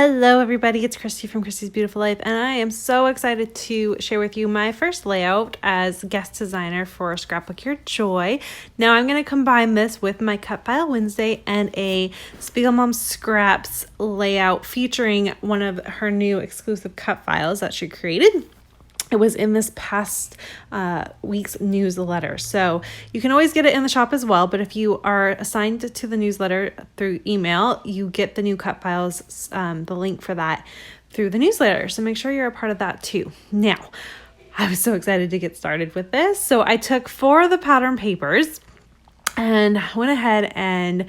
Hello everybody, it's Christy from Christy's Beautiful Life, and I am so excited to share with you my first layout as guest designer for Scrapbook Your Joy. Now I'm going to combine this with my Cutfile Wednesday and a Spiegel Mom Scraps layout featuring one of her new exclusive cut files that she created. It was in this past week's newsletter. So you can always get it in the shop as well. But if you are assigned to the newsletter through email, you get the new cut files, the link for that through the newsletter. So make sure you're a part of that too. Now, I was so excited to get started with this. So I took 4 of the pattern papers and went ahead and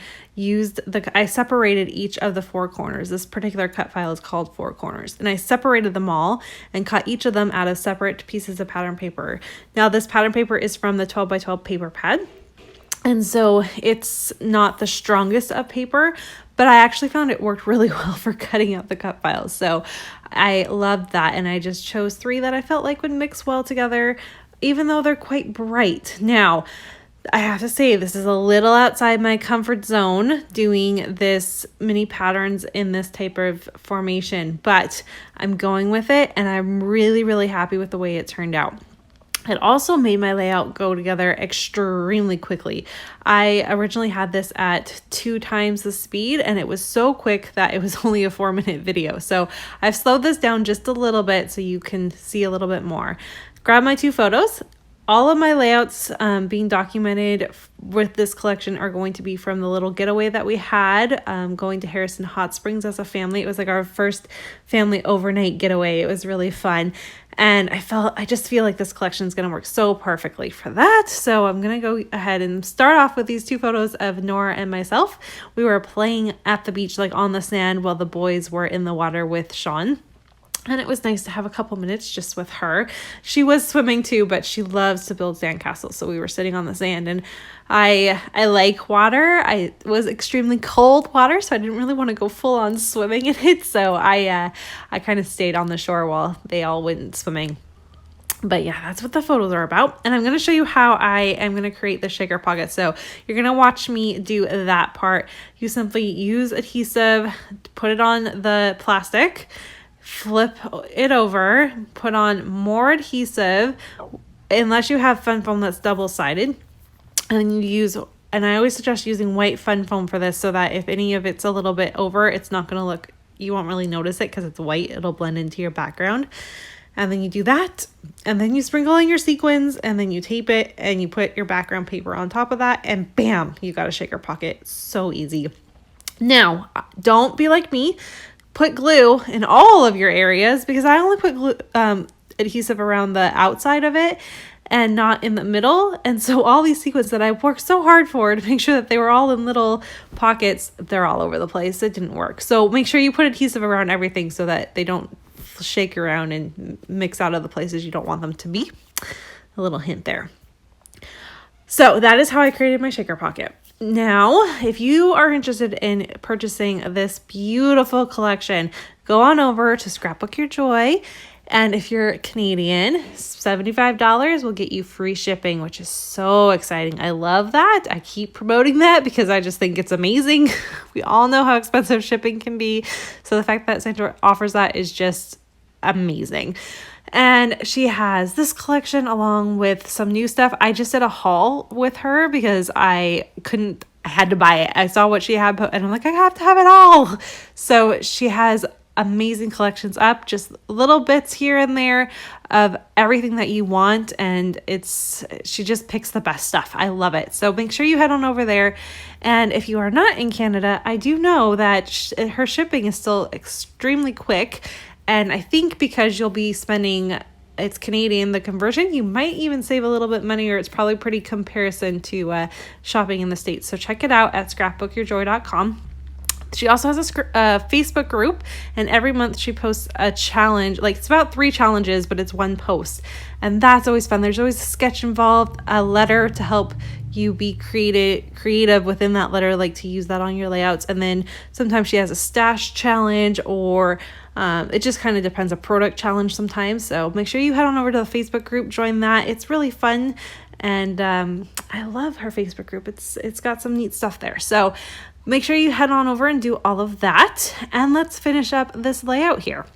I separated each of the 4 corners. This particular cut file is called 4 corners. And I separated them all and cut each of them out of separate pieces of pattern paper. Now this pattern paper is from the 12 by 12 paper pad. And so it's not the strongest of paper, but I actually found it worked really well for cutting out the cut files. So I loved that. And I just chose 3 that I felt like would mix well together, even though they're quite bright. Now, I have to say, this is a little outside my comfort zone doing this mini patterns in this type of formation, but I'm going with it and I'm really, really happy with the way it turned out. It also made my layout go together extremely quickly. I originally had this at 2 times the speed and it was so quick that it was only a 4-minute video. So I've slowed this down just a little bit so you can see a little bit more. Grab my 2 photos. All of my layouts being documented with this collection are going to be from the little getaway that we had going to Harrison Hot Springs as a family. It was like our first family overnight getaway. It was really fun. And I just feel like this collection is going to work so perfectly for that. So I'm going to go ahead and start off with these 2 photos of Nora and myself. We were playing at the beach, like on the sand, while the boys were in the water with Sean. And it was nice to have a couple minutes just with her. She was swimming too, but she loves to build sandcastles. So we were sitting on the sand, and I like water. It was extremely cold water, so I didn't really want to go full on swimming in it. So I kind of stayed on the shore while they all went swimming. But yeah, that's what the photos are about. And I'm going to show you how I am going to create the shaker pocket. So you're going to watch me do that part. You simply use adhesive, put it on the plastic, flip it over, put on more adhesive, unless you have fun foam that's double-sided, and I always suggest using white fun foam for this so that if any of it's a little bit over, it's not going to look, you won't really notice it because it's white. It'll blend into your background. And then you do that, and then you sprinkle in your sequins, and then you tape it, and you put your background paper on top of that, and bam, you got a shaker pocket. So easy. Now, don't be like me. Put glue in all of your areas, because I only put glue, adhesive around the outside of it and not in the middle. And so all these sequins that I worked so hard for to make sure that they were all in little pockets, they're all over the place. It didn't work. So make sure you put adhesive around everything so that they don't shake around and mix out of the places you don't want them to be. A little hint there. So that is how I created my shaker pocket. Now, if you are interested in purchasing this beautiful collection, go on over to Scrapbook Your Joy. And if you're Canadian, $75 will get you free shipping, which is so exciting. I love that. I keep promoting that because I just think it's amazing. We all know how expensive shipping can be. So the fact that Sandra offers that is just amazing. And she has this collection along with some new stuff. I just did a haul with her because I had to buy it. I saw what she had, and I'm like, I have to have it all. So she has amazing collections up, just little bits here and there of everything that you want. And she just picks the best stuff. I love it. So make sure you head on over there. And if you are not in Canada, I do know that her shipping is still extremely quick. And I think because you'll be spending, it's Canadian, the conversion, you might even save a little bit money, or it's probably pretty comparison to shopping in the States. So check it out at scrapbookyourjoy.com. She also has a Facebook group, and every month she posts a challenge. Like, it's about 3 challenges, but it's 1 post. And that's always fun. There's always a sketch involved, a letter to help you be creative within that letter, like to use that on your layouts. And then sometimes she has a stash challenge, or it just kind of depends, a product challenge sometimes. So make sure you head on over to the Facebook group, join that. It's really fun. And I love her Facebook group. It's got some neat stuff there. So make sure you head on over and do all of that. And let's finish up this layout here.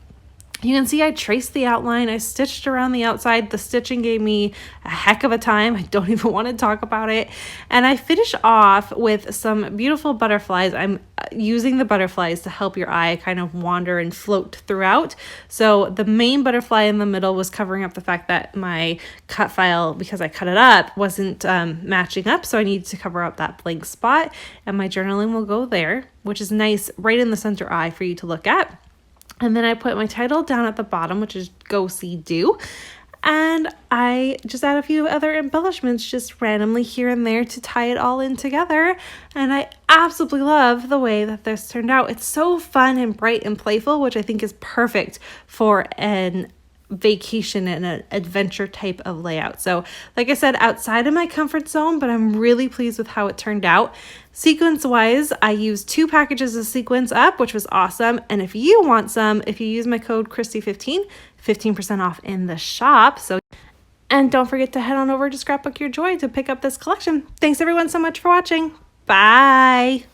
You can see I traced the outline, I stitched around the outside. The stitching gave me a heck of a time. I don't even want to talk about it. And I finish off with some beautiful butterflies. I'm using the butterflies to help your eye kind of wander and float throughout. So the main butterfly in the middle was covering up the fact that my cut file, because I cut it up, wasn't matching up. So I needed to cover up that blank spot. And my journaling will go there, which is nice right in the center eye for you to look at. And then I put my title down at the bottom, which is Go See Do. And I just add a few other embellishments just randomly here and there to tie it all in together. And I absolutely love the way that this turned out. It's so fun and bright and playful, which I think is perfect for an vacation and an adventure type of layout. So like I said, outside of my comfort zone, but I'm really pleased with how it turned out. Sequence wise, I used 2 packages of sequins up, which was awesome. And if you want some, if you use my code Christy15, 15% off in the shop. And don't forget to head on over to Scrapbook Your Joy to pick up this collection. Thanks everyone so much for watching. Bye.